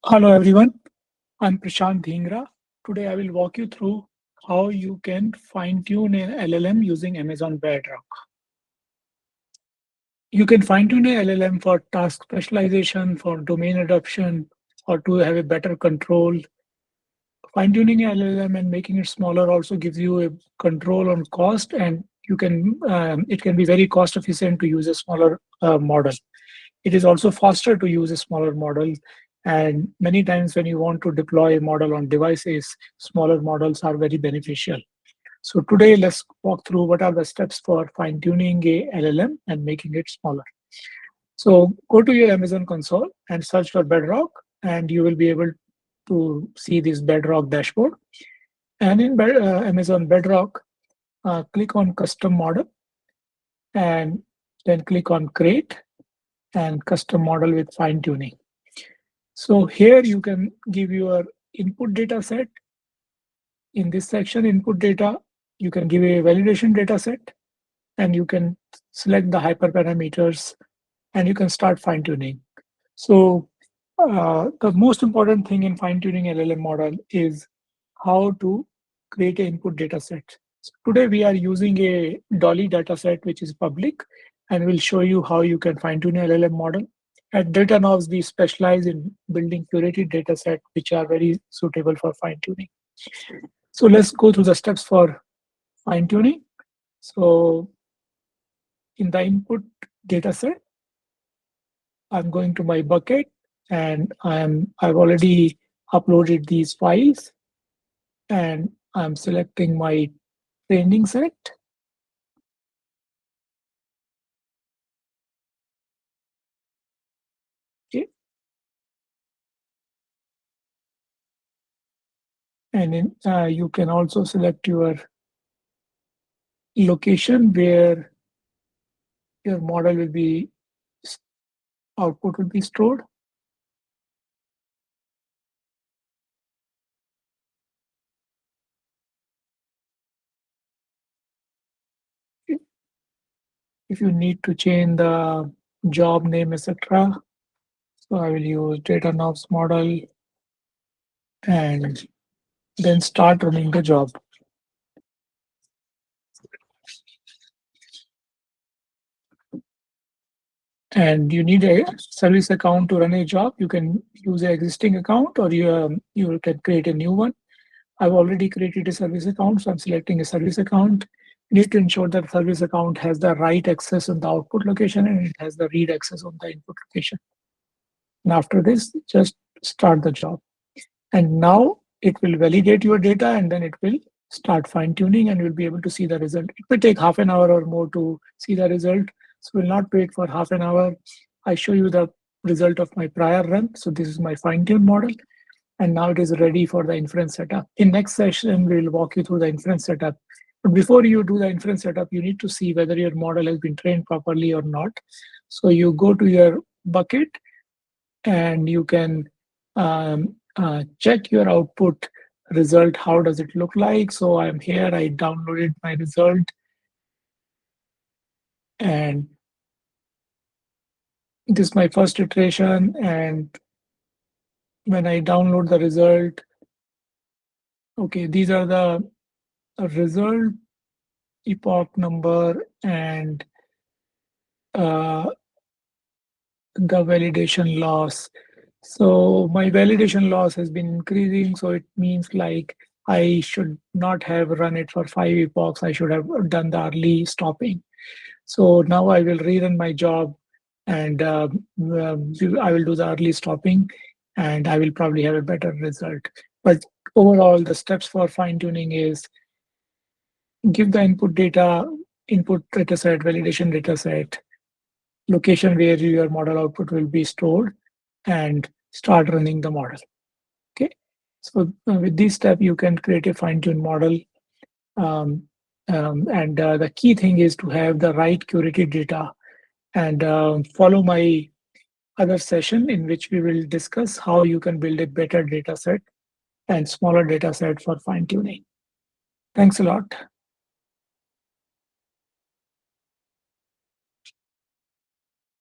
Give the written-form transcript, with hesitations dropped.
Hello everyone, I'm Prashant Dhingra. Today I will walk you through how you can fine-tune an LLM using Amazon Bedrock. You can fine-tune an LLM for task specialization, for domain adaption, or to have a better control. Fine-tuning an LLM and making it smaller also gives you a control on cost, and it can be very cost efficient to use a smaller model. It is also faster to use a smaller model. And many times when you want to deploy a model on devices, smaller models are very beneficial. So today, let's walk through what are the steps for fine-tuning a LLM and making it smaller. So go to your Amazon console and search for Bedrock, and you will be able to see this Bedrock dashboard. And in Amazon Bedrock, click on Custom Model, and then click on Create and Custom Model with Fine-Tuning. So here you can give your input data set. In this section, input data, you can give a validation data set, and you can select the hyperparameters, and you can start fine-tuning. So the most important thing in fine-tuning LLM model is how to create an input data set. So today we are using a Dolly data set, which is public, and we'll show you how you can fine-tune an LLM model. At Dataknobs, we specialize in building curated data set, which are very suitable for fine-tuning. So let's go through the steps for fine-tuning. So in the input data set, I'm going to my bucket, and I've already uploaded these files, and I'm selecting my training set. Okay. And then you can also select your location where your model will be, output will be stored. If you need to change the job name, etc., so I will use Dataknobs model and then start running the job. And you need a service account to run a job. You can use an existing account, or you can create a new one. I've already created a service account, so I'm selecting a service account. You need to ensure that the service account has the write access on the output location and it has the read access on the input location. And after this, just start the job. And now it will validate your data, and then it will start fine-tuning, and you'll be able to see the result. It may take half an hour or more to see the result. So we'll not wait for half an hour. I show you the result of my prior run. So this is my fine-tuned model. And now it is ready for the inference setup. In next session, we'll walk you through the inference setup. But before you do the inference setup, you need to see whether your model has been trained properly or not. So you go to your bucket, and you can check your output result. How does it look like? So I'm here, I downloaded my result, and this is my first iteration. And when I download the result, okay, these are the result, epoch number, and the validation loss. So my validation loss has been increasing. So it means like I should not have run it for 5 epochs. I should have done the early stopping. So now I will rerun my job, and I will do the early stopping, and I will probably have a better result. But overall, the steps for fine tuning is give the input data, input dataset, validation dataset, location where your model output will be stored, and start running the model. Okay. So with this step, you can create a fine-tuned model. And the key thing is to have the right curated data, and follow my other session in which we will discuss how you can build a better data set and smaller data set for fine tuning. Thanks a lot.